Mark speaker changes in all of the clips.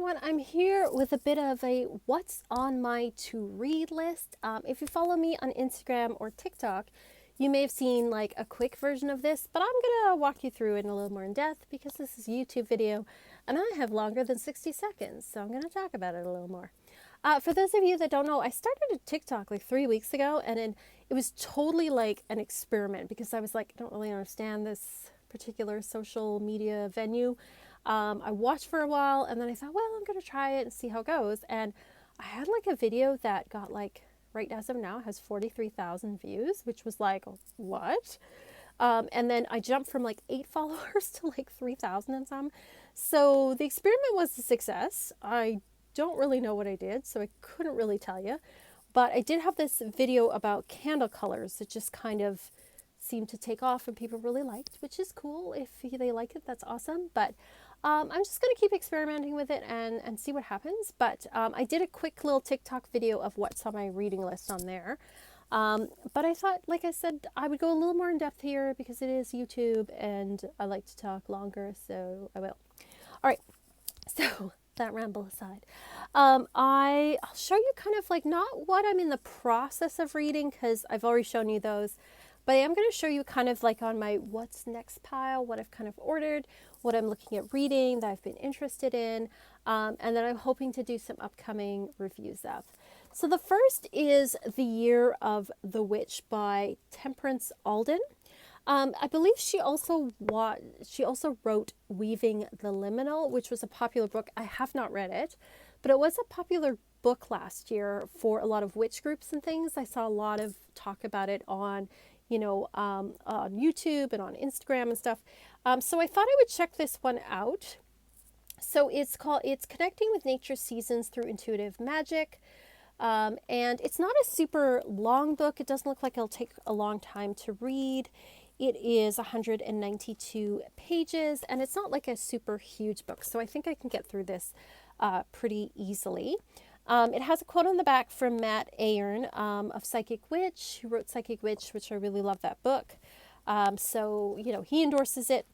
Speaker 1: everyone. I'm here with a bit of a what's on my to read list. If you follow me on Instagram or TikTok, you may have seen like a quick version of this, but I'm gonna walk you through it a little more in depth because this is a YouTube video and I have longer than 60 seconds, so I'm gonna talk about it a little more. For those of you that don't know, I started a TikTok like 3 weeks ago, and it was totally like an experiment because I was like, I don't really understand this particular social media venue. I watched for a while and then I thought, well, I'm going to try it and see how it goes. And I had like a video that got like, right as of now, has 43,000 views, which was like, what? And then I jumped from like 8 followers to like 3,000 and some. So the experiment was a success. I don't really know what I did, so I couldn't really tell you. But I did have this video about candle colors that just kind of seemed to take off and people really liked, which is cool. If they like it, that's awesome. But I'm just going to keep experimenting with it and see what happens. But I did a quick little TikTok video of what's on my reading list on there. But I thought, like I said, I would go a little more in depth here because it is YouTube and I like to talk longer, so I will. All right, so that ramble aside, I'll show you kind of like not what I'm in the process of reading because I've already shown you those. But I am going to show you kind of like on my what's next pile, what I've kind of ordered, what I'm looking at reading that I've been interested in, and then I'm hoping to do some upcoming reviews of. So the first is The Year of the Witch by Temperance Alden. I believe she also wrote Weaving the Liminal, which was a popular book. I have not read it, but it was a popular book last year for a lot of witch groups and things. I saw a lot of talk about it on on YouTube and on Instagram and stuff. So I thought I would check this one out. So it's Connecting with Nature's Seasons Through Intuitive Magic. And it's not a super long book. It doesn't look like it'll take a long time to read. It is 192 pages, and it's not like a super huge book. So I think I can get through this pretty easily. It has a quote on the back from Matt Ayrn of Psychic Witch, who wrote Psychic Witch, which I really love that book. So he endorses it.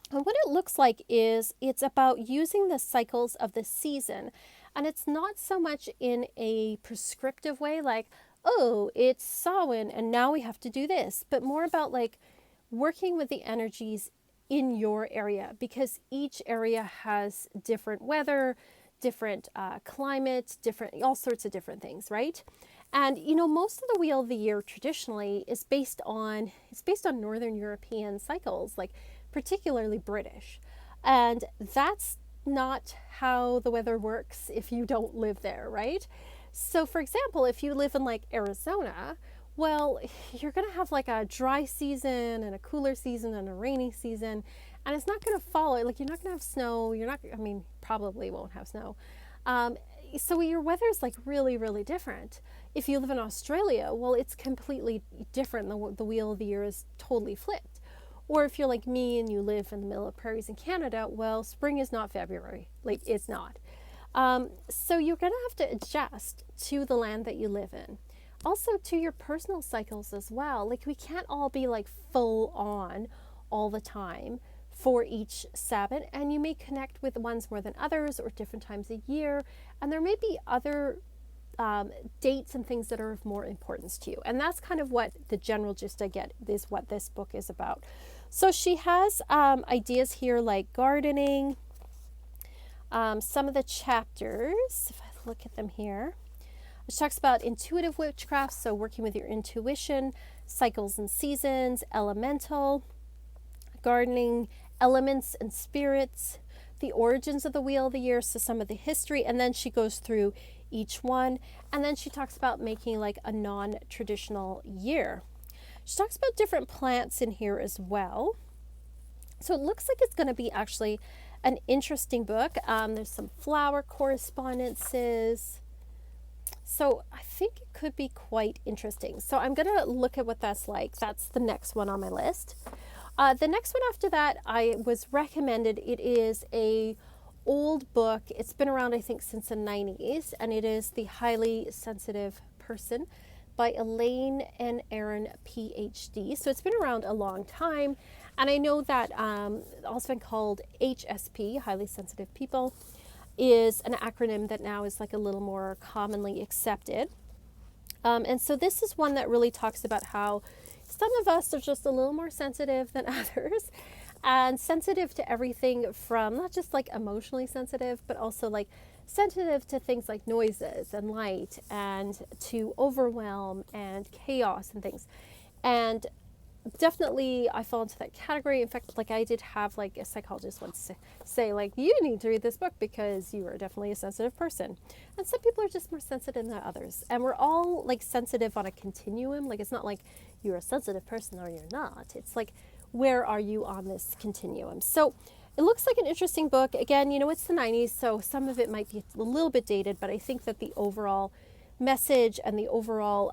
Speaker 1: And what it looks like is it's about using the cycles of the season. And it's not so much in a prescriptive way, like, oh, it's Samhain and now we have to do this, but more about like working with the energies in your area, because each area has different weather, different climate, all sorts of different things, right? And most of the Wheel of the Year traditionally is based on Northern European cycles, like particularly British, and that's not how the weather works if you don't live there, right? So for example, if you live in like Arizona, well, you're going to have like a dry season and a cooler season and a rainy season, and it's not going to follow, like you're not going to have snow, probably won't have snow. So your weather is like really, really different. If you live in Australia, well, it's completely different. The Wheel of the Year is totally flipped. Or if you're like me and you live in the middle of prairies in Canada, well, spring is not February. Like it's not. So you're going to have to adjust to the land that you live in. Also to your personal cycles as well. Like we can't all be like full on all the time for each Sabbath, and you may connect with ones more than others or different times a year, and there may be other dates and things that are of more importance to you. And that's kind of what the general gist I get is what this book is about. So she has ideas here like gardening. Some of the chapters, if I look at them here, she talks about intuitive witchcraft, so working with your intuition, cycles and seasons, elemental, gardening, elements and spirits, the origins of the Wheel of the Year, so some of the history, and then she goes through each one, and then she talks about making like a non-traditional year. She talks about different plants in here as well. So it looks like it's going to be actually an interesting book. There's some flower correspondences. So I think it could be quite interesting. So I'm going to look at what that's like. That's the next one on my list. The next one after that, I was recommended. It is a old book. It's been around, I think, since the 90s, and it is The Highly Sensitive Person by Elaine and Aaron, PhD. So it's been around a long time, and I know that it's also been called HSP, Highly Sensitive People. is an acronym that now is like a little more commonly accepted. And so this is one that really talks about how some of us are just a little more sensitive than others, and sensitive to everything from not just like emotionally sensitive, but also like sensitive to things like noises and light and to overwhelm and chaos and things. And definitely I fall into that category. In fact, like I did have like a psychologist once say like, you need to read this book because you are definitely a sensitive person. And some people are just more sensitive than others. And we're all like sensitive on a continuum. Like it's not like you're a sensitive person or you're not. It's like, where are you on this continuum? So it looks like an interesting book. Again, it's the 90s, so some of it might be a little bit dated, but I think that the overall message and the overall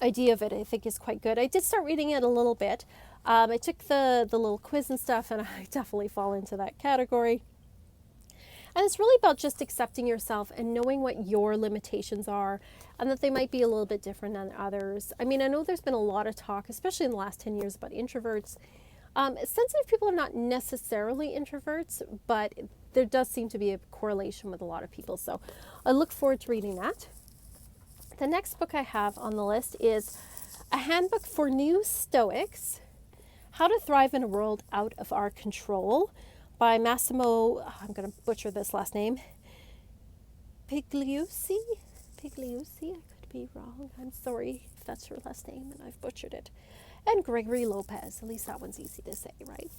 Speaker 1: idea of it, I think, is quite good. I did start reading it a little bit. I took the little quiz and stuff, and I definitely fall into that category. And it's really about just accepting yourself and knowing what your limitations are, and that they might be a little bit different than others. I mean, I know there's been a lot of talk, especially in the last 10 years, about introverts. Sensitive people are not necessarily introverts, but there does seem to be a correlation with a lot of people. So I look forward to reading that. The next book I have on the list is A Handbook for New Stoics, How to Thrive in a World Out of Our Control by Massimo, I'm going to butcher this last name, Pigliucci? I could be wrong. I'm sorry if that's your last name and I've butchered it. And Gregory Lopez, at least that one's easy to say, right?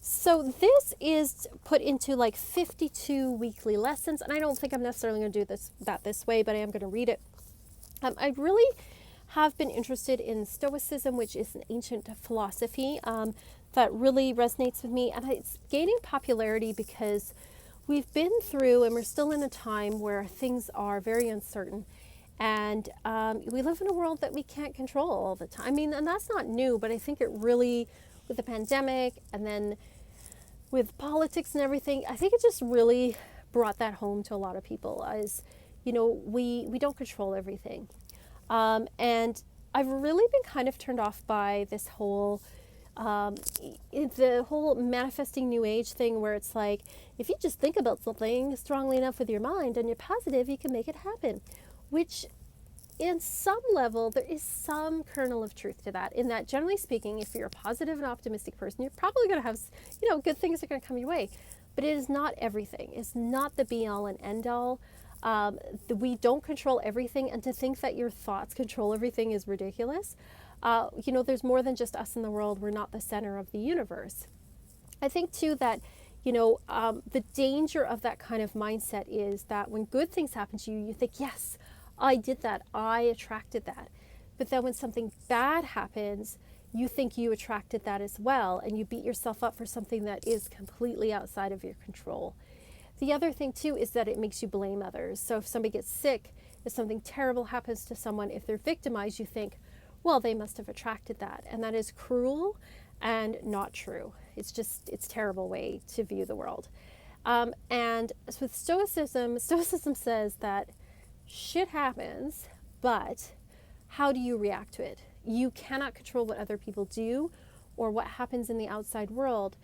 Speaker 1: So this is put into like 52 weekly lessons, and I don't think I'm necessarily going to do this way, but I am going to read it. I really have been interested in Stoicism, which is an ancient philosophy that really resonates with me, and it's gaining popularity because we've been through and we're still in a time where things are very uncertain, and we live in a world that we can't control all the time. I mean, and that's not new, but I think it really, with the pandemic and then with politics and everything, I think it just really brought that home to a lot of people as, we don't control everything. And I've really been kind of turned off by this whole, the whole manifesting new age thing where it's like, if you just think about something strongly enough with your mind and you're positive, you can make it happen. Which in some level, there is some kernel of truth to that, in that generally speaking, if you're a positive and optimistic person, you're probably going to have, good things are going to come your way. But it is not everything. It's not the be all and end all. We don't control everything, and to think that your thoughts control everything is ridiculous. There's more than just us in the world. We're not the center of the universe. I think too that, the danger of that kind of mindset is that when good things happen to you, you think, yes, I did that, I attracted that. But then when something bad happens, you think you attracted that as well, and you beat yourself up for something that is completely outside of your control. The other thing too is that it makes you blame others. So if somebody gets sick, if something terrible happens to someone, if they're victimized, you think, well, they must have attracted that. And that is cruel and not true. It's a terrible way to view the world. And with Stoicism says that shit happens, but how do you react to it? You cannot control what other people do or what happens in the outside world,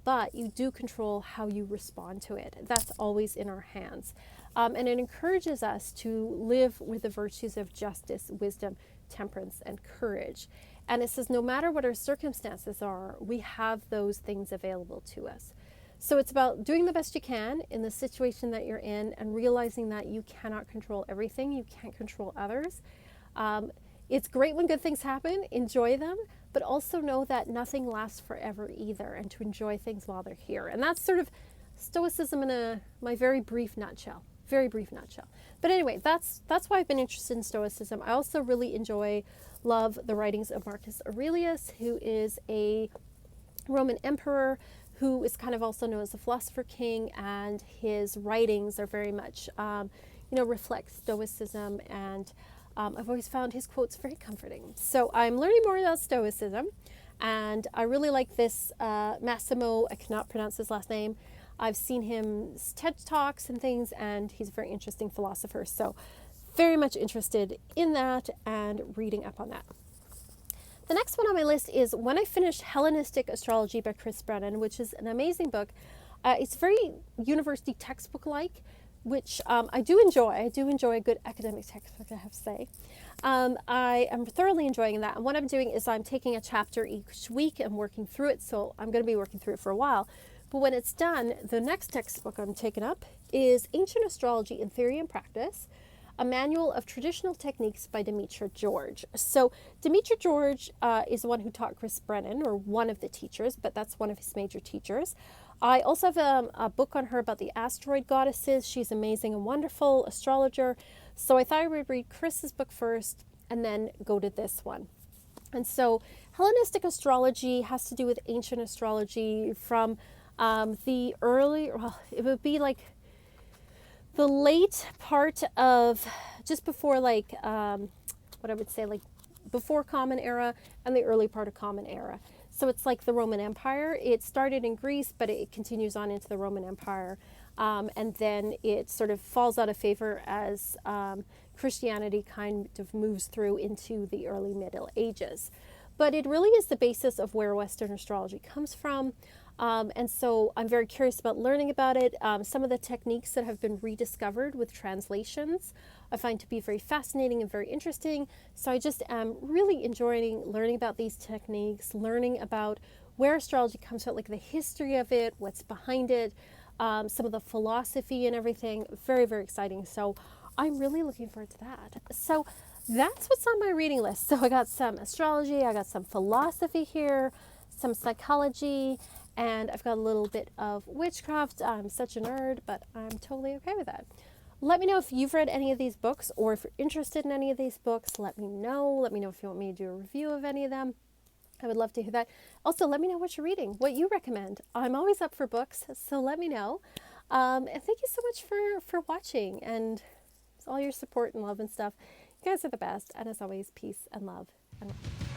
Speaker 1: but you do control how you respond to it. That's always in our hands. And it encourages us to live with the virtues of justice, wisdom, temperance, and courage. And it says no matter what our circumstances are, we have those things available to us. So it's about doing the best you can in the situation that you're in and realizing that you cannot control everything. You can't control others. It's great when good things happen, enjoy them, but also know that nothing lasts forever either, and to enjoy things while they're here. And that's sort of Stoicism in my very brief nutshell. But anyway, that's why I've been interested in Stoicism. I also really love the writings of Marcus Aurelius, who is a Roman emperor who is kind of also known as the philosopher king, and his writings are very much, reflect Stoicism, and I've always found his quotes very comforting. So I'm learning more about Stoicism, and I really like this Massimo, I cannot pronounce his last name. I've seen him TED Talks and things, and he's a very interesting philosopher. So very much interested in that and reading up on that. The next one on my list is When I Finished Hellenistic Astrology by Chris Brennan, which is an amazing book. It's very university textbook-like, which I do enjoy. I do enjoy a good academic textbook, I have to say. I am thoroughly enjoying that. And what I'm doing is I'm taking a chapter each week and working through it. So I'm going to be working through it for a while. But when it's done, the next textbook I'm taking up is Ancient Astrology in Theory and Practice, a manual of traditional techniques by Demetra George. So Demetra George is the one who taught Chris Brennan, or one of the teachers, but that's one of his major teachers. I also have a book on her about the asteroid goddesses. She's amazing and wonderful astrologer. So I thought I would read Chris's book first and then go to this one. And so Hellenistic astrology has to do with ancient astrology from the early, well, it would be like the late part of just before what I would say like before Common Era and the early part of Common Era. So it's like the Roman Empire. It started in Greece, but it continues on into the Roman Empire. And then it sort of falls out of favor as Christianity kind of moves through into the early Middle Ages. But it really is the basis of where Western astrology comes from. And so I'm very curious about learning about it. Some of the techniques that have been rediscovered with translations I find to be very fascinating and very interesting. So I just am really enjoying learning about these techniques, learning about where astrology comes from, like the history of it, what's behind it, some of the philosophy and everything. Very, very exciting. So I'm really looking forward to that. So that's what's on my reading list. So I got some astrology, I got some philosophy here, some psychology, and I've got a little bit of witchcraft. I'm such a nerd, but I'm totally okay with that. Let me know if you've read any of these books, or if you're interested in any of these books. Let me know. Let me know if you want me to do a review of any of them. I would love to hear that. Also, let me know what you're reading, what you recommend. I'm always up for books, so let me know. And thank you so much for watching and all your support and love and stuff. You guys are the best. And as always, peace and love and light.